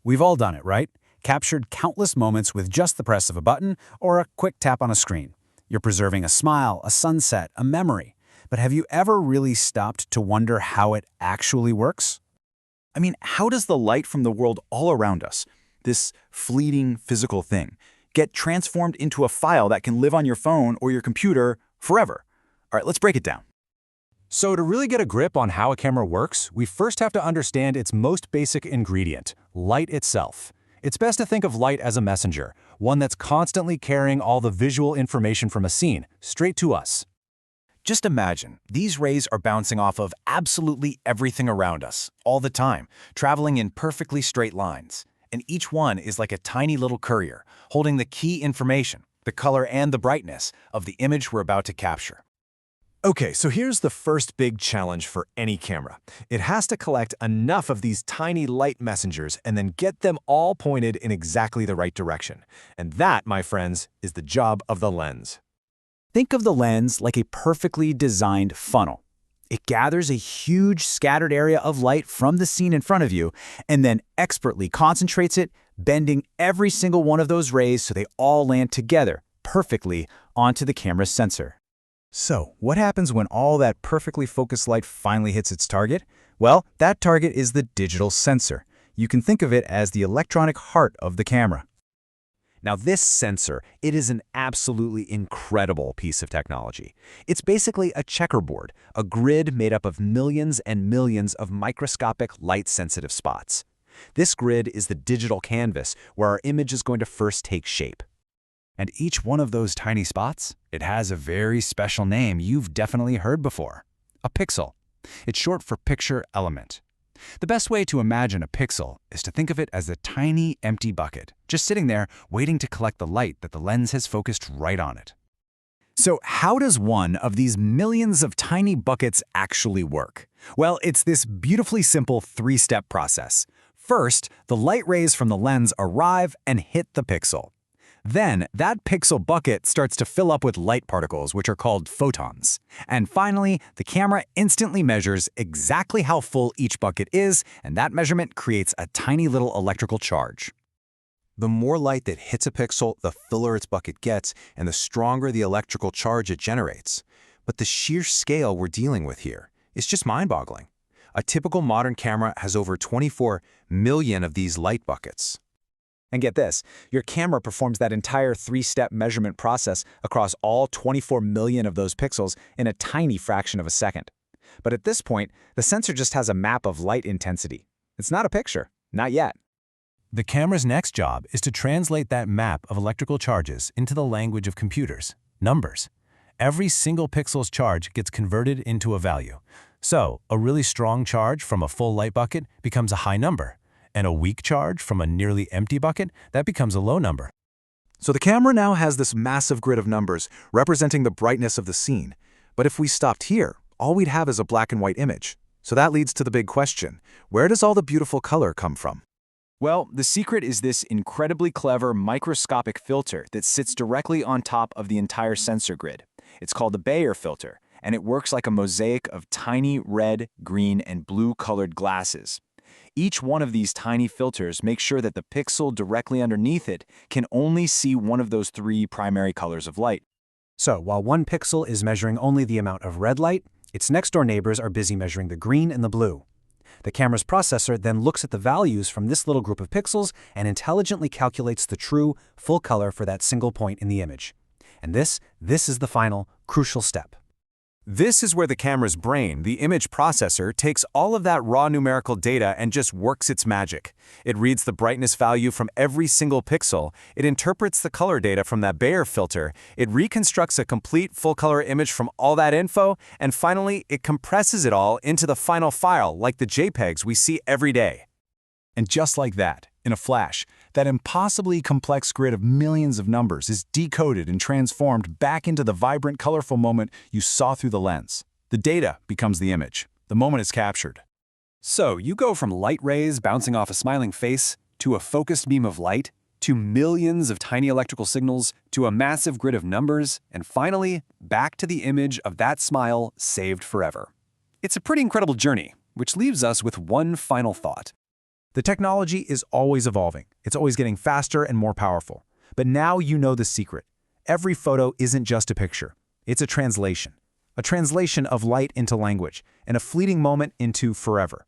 We've all done it, right? Captured countless moments with just the press of a button or a quick tap on a screen. You're preserving a smile, a sunset, a memory. But have you ever really stopped to wonder how it actually works? I mean, how does the light from the world all around us, this fleeting physical thing, get transformed into a file that can live on your phone or your computer forever? All right, let's break it down. So to really get a grip on how a camera works, we first have to understand its most basic ingredient, light itself. It's best to think of light as a messenger, one that's constantly carrying all the visual information from a scene, straight to us. Just imagine, these rays are bouncing off of absolutely everything around us, all the time, traveling in perfectly straight lines. And each one is like a tiny little courier, holding the key information, the color and the brightness of the image we're about to capture. Okay, so here's the first big challenge for any camera. It has to collect enough of these tiny light messengers and then get them all pointed in exactly the right direction. And that, my friends, is the job of the lens. Think of the lens like a perfectly designed funnel. It gathers a huge scattered area of light from the scene in front of you and then expertly concentrates it, bending every single one of those rays so they all land together perfectly onto the camera's sensor. So, what happens when all that perfectly focused light finally hits its target? Well, that target is the digital sensor. You can think of it as the electronic heart of the camera. Now this sensor, it is an absolutely incredible piece of technology. It's basically a checkerboard, a grid made up of millions and millions of microscopic light-sensitive spots. This grid is the digital canvas where our image is going to first take shape. And each one of those tiny spots, it has a very special name you've definitely heard before. A pixel. It's short for picture element. The best way to imagine a pixel is to think of it as a tiny, empty bucket, just sitting there waiting to collect the light that the lens has focused right on it. So how does one of these millions of tiny buckets actually work? Well, it's this beautifully simple three-step process. First, the light rays from the lens arrive and hit the pixel. Then, that pixel bucket starts to fill up with light particles, which are called photons. And finally, the camera instantly measures exactly how full each bucket is, and that measurement creates a tiny little electrical charge. The more light that hits a pixel, the fuller its bucket gets, and the stronger the electrical charge it generates. But the sheer scale we're dealing with here is just mind-boggling. A typical modern camera has over 24 million of these light buckets. And get this, your camera performs that entire three-step measurement process across all 24 million of those pixels in a tiny fraction of a second. But at this point, the sensor just has a map of light intensity. It's not a picture, not yet. The camera's next job is to translate that map of electrical charges into the language of computers, numbers. Every single pixel's charge gets converted into a value. So, a really strong charge from a full light bucket becomes a high number. And a weak charge from a nearly empty bucket, that becomes a low number. So the camera now has this massive grid of numbers representing the brightness of the scene. But if we stopped here, all we'd have is a black and white image. So that leads to the big question, where does all the beautiful color come from? Well, the secret is this incredibly clever microscopic filter that sits directly on top of the entire sensor grid. It's called the Bayer filter, and it works like a mosaic of tiny red, green, and blue-colored glasses. Each one of these tiny filters makes sure that the pixel directly underneath it can only see one of those three primary colors of light. So, while one pixel is measuring only the amount of red light, its next-door neighbors are busy measuring the green and the blue. The camera's processor then looks at the values from this little group of pixels and intelligently calculates the true, full color for that single point in the image. And this is the final, crucial step. This is where the camera's brain, the image processor, takes all of that raw numerical data and just works its magic. It reads the brightness value from every single pixel, it interprets the color data from that Bayer filter, it reconstructs a complete full-color image from all that info, and finally, it compresses it all into the final file like the JPEGs we see every day. And just like that, in a flash, that impossibly complex grid of millions of numbers is decoded and transformed back into the vibrant, colorful moment you saw through the lens. The data becomes the image. The moment is captured. So you go from light rays bouncing off a smiling face, to a focused beam of light, to millions of tiny electrical signals, to a massive grid of numbers, and finally, back to the image of that smile saved forever. It's a pretty incredible journey, which leaves us with one final thought. The technology is always evolving. It's always getting faster and more powerful. But now you know the secret. Every photo isn't just a picture. It's a translation. A translation of light into language, and a fleeting moment into forever.